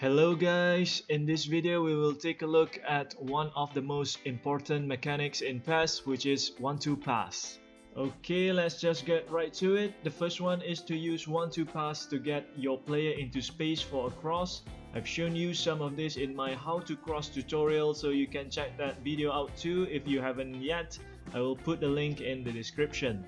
Hello guys, in this video we will take a look at one of the most important mechanics in PES, which is 1-2 pass. Okay, let's just get right to it. The first one is to use 1-2 pass to get your player into space for a cross. I've shown you some of this in my how to cross tutorial, so you can check that video out too if you haven't yet. I will put the link in the description.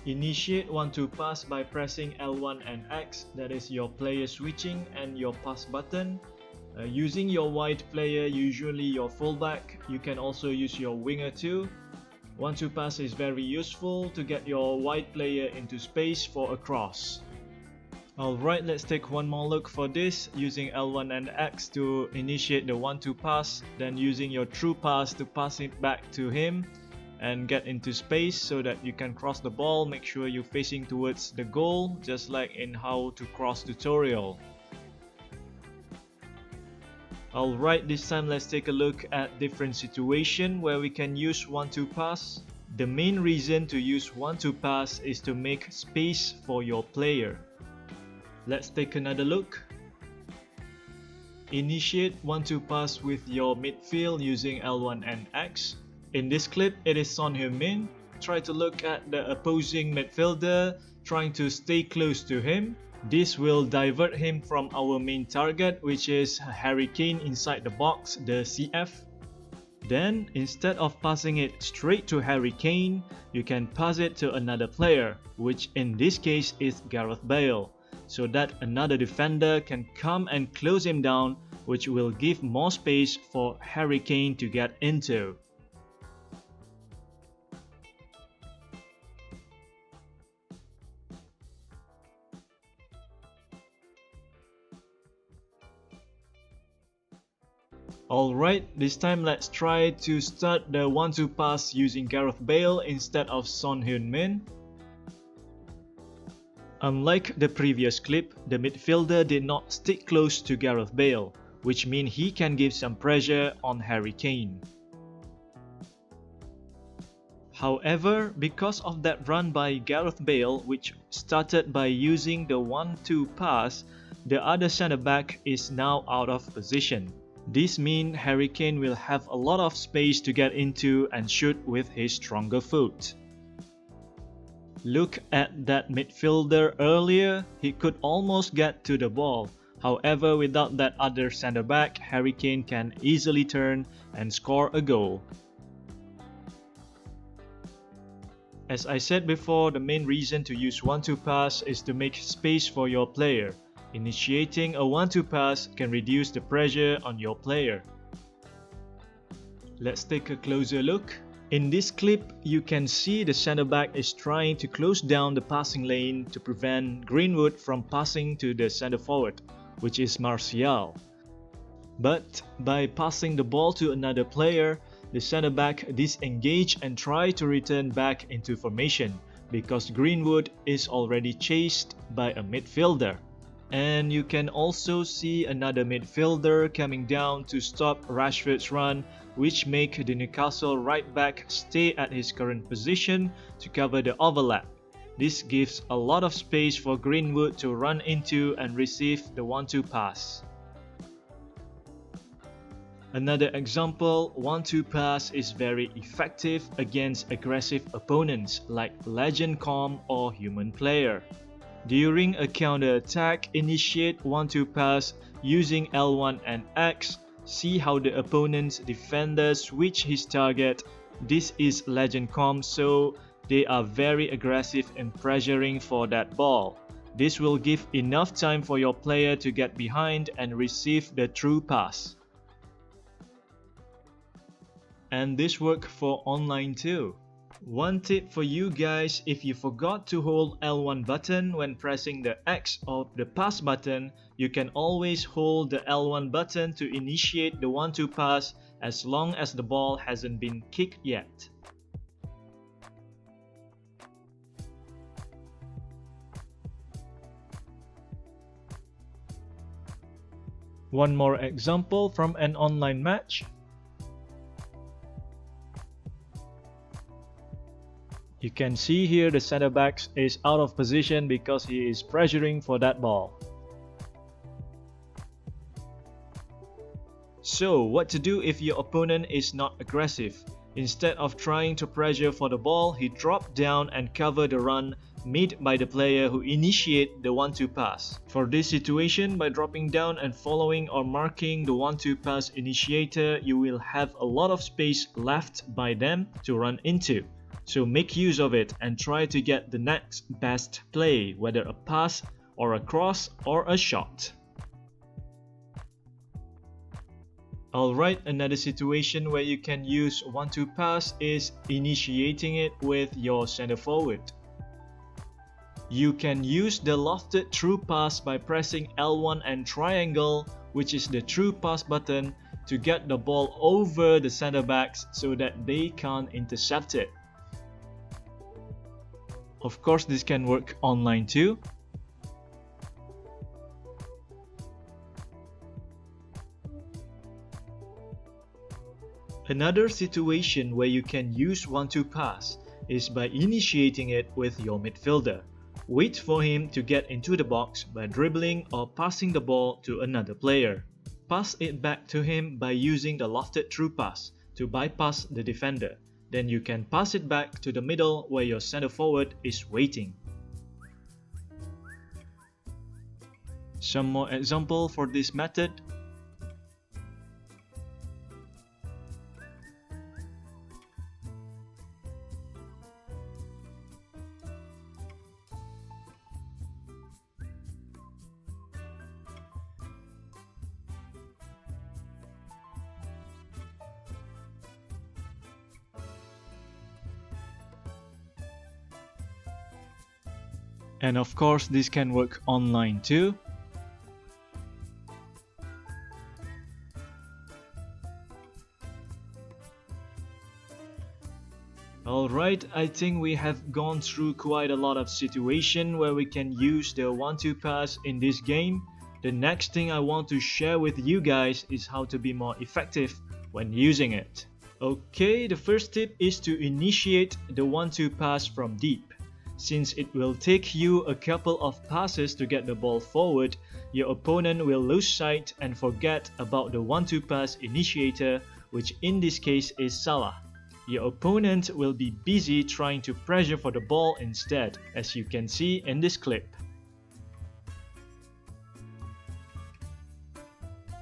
Initiate 1-2 pass by pressing L1 and X, that is your player switching and your pass button. Using your wide player, usually your fullback, you can also use your winger too. 1-2 pass is very useful to get your wide player into space for a cross. Alright, let's take one more look for this, using L1 and X to initiate the 1-2 pass, then using your true pass to pass it back to him and get into space so that you can cross the ball. Make sure you're facing towards the goal, just like in how to cross tutorial. Alright, this time let's take a look at different situation where we can use 1-2 pass. The main reason to use 1-2 pass is to make space for your player. Let's take another look. Initiate 1-2 pass with your midfield using L1 and X. In this clip, it is Son Heung-min. Try to look at the opposing midfielder, trying to stay close to him. This will divert him from our main target, which is Harry Kane inside the box, the CF. Then, instead of passing it straight to Harry Kane, you can pass it to another player, which in this case is Gareth Bale, so that another defender can come and close him down, which will give more space for Harry Kane to get into. Alright, this time let's try to start the 1-2 pass using Gareth Bale instead of Son Heung-min. Unlike the previous clip, the midfielder did not stick close to Gareth Bale, which means he can give some pressure on Harry Kane. However, because of that run by Gareth Bale, which started by using the 1-2 pass, the other centre-back is now out of position. This means Harry Kane will have a lot of space to get into and shoot with his stronger foot. Look at that midfielder earlier, he could almost get to the ball. However, without that other centre-back, Harry Kane can easily turn and score a goal. As I said before, the main reason to use 1-2 pass is to make space for your player. Initiating a 1-2 pass can reduce the pressure on your player. Let's take a closer look. In this clip, you can see the centre-back is trying to close down the passing lane to prevent Greenwood from passing to the centre-forward, which is Martial. But by passing the ball to another player, the centre-back disengage and try to return back into formation because Greenwood is already chased by a midfielder. And you can also see another midfielder coming down to stop Rashford's run, which make the Newcastle right back stay at his current position to cover the overlap. This gives a lot of space for Greenwood to run into and receive the 1-2 pass. Another example, 1-2 pass is very effective against aggressive opponents like Legend Com or Human Player. During a counter-attack, initiate 1-2 pass using L1 and X. See how the opponent's defender switch his target. This is Legend Com, so they are very aggressive in pressuring for that ball. This will give enough time for your player to get behind and receive the true pass. And this works for online too. One tip for you guys, if you forgot to hold L1 button when pressing the X or the pass button, you can always hold the L1 button to initiate the 1-2 pass as long as the ball hasn't been kicked yet. One more example from an online match. You can see here the centre-back is out of position because he is pressuring for that ball. So, what to do if your opponent is not aggressive? Instead of trying to pressure for the ball, he dropped down and covered the run made by the player who initiate the 1-2 pass. For this situation, by dropping down and following or marking the 1-2 pass initiator, you will have a lot of space left by them to run into. So make use of it and try to get the next best play, whether a pass or a cross or a shot. Alright, another situation where you can use 1-2 pass is initiating it with your center forward. You can use the lofted through pass by pressing L1 and triangle, which is the through pass button, to get the ball over the center backs so that they can't intercept it. Of course, this can work online too. Another situation where you can use 1-2 pass is by initiating it with your midfielder. Wait for him to get into the box by dribbling or passing the ball to another player. Pass it back to him by using the lofted through pass to bypass the defender. Then you can pass it back to the middle where your center forward is waiting. Some more example for this method. And of course, this can work online too. Alright, I think we have gone through quite a lot of situations where we can use the 1-2 pass in this game. The next thing I want to share with you guys is how to be more effective when using it. Okay, the first tip is to initiate the 1-2 pass from deep. Since it will take you a couple of passes to get the ball forward, your opponent will lose sight and forget about the 1-2 pass initiator, which in this case is Salah. Your opponent will be busy trying to pressure for the ball instead, as you can see in this clip.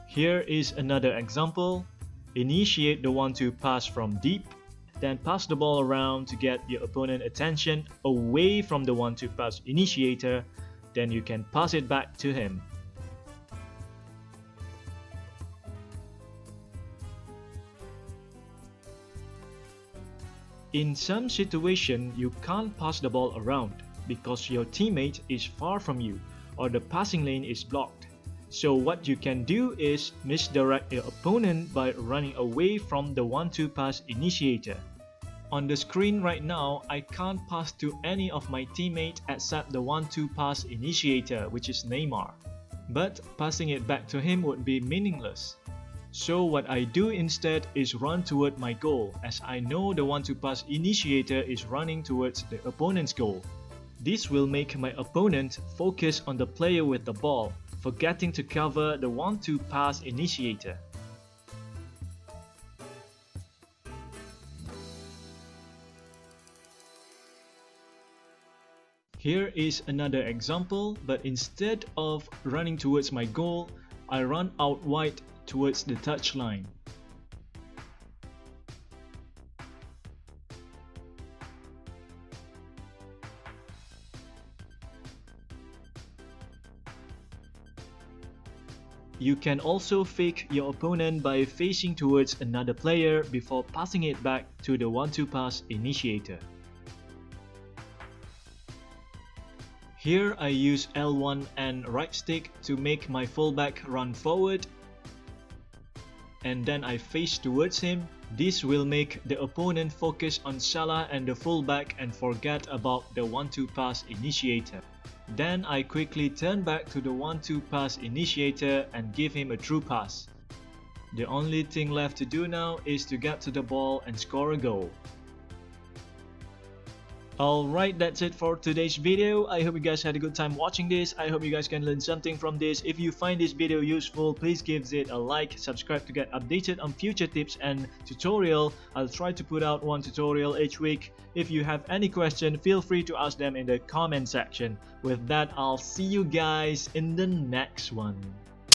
Here is another example. Initiate the 1-2 pass from deep. Then pass the ball around to get your opponent's attention away from the 1-2 pass initiator, then you can pass it back to him. In some situation, you can't pass the ball around because your teammate is far from you or the passing lane is blocked. So what you can do is misdirect your opponent by running away from the 1-2 pass initiator. On the screen right now, I can't pass to any of my teammates except the 1-2 pass initiator, which is Neymar. But passing it back to him would be meaningless. So what I do instead is run toward my goal, as I know the 1-2 pass initiator is running towards the opponent's goal. This will make my opponent focus on the player with the ball, forgetting to cover the 1-2 pass initiator. Here is another example, but instead of running towards my goal, I run out wide towards the touchline. You can also fake your opponent by facing towards another player before passing it back to the 1-2 pass initiator. Here I use L1 and right stick to make my fullback run forward, and then I face towards him. This will make the opponent focus on Salah and the fullback and forget about the 1-2 pass initiator. Then I quickly turn back to the 1-2 pass initiator and give him a through pass. The only thing left to do now is to get to the ball and score a goal. Alright, that's it for today's video. I hope you guys had a good time watching this. I hope you guys can learn something from this. If you find this video useful, please give it a like, subscribe to get updated on future tips and tutorial. I'll try to put out one tutorial each week. If you have any question, feel free to ask them in the comment section. With that, I'll see you guys in the next one.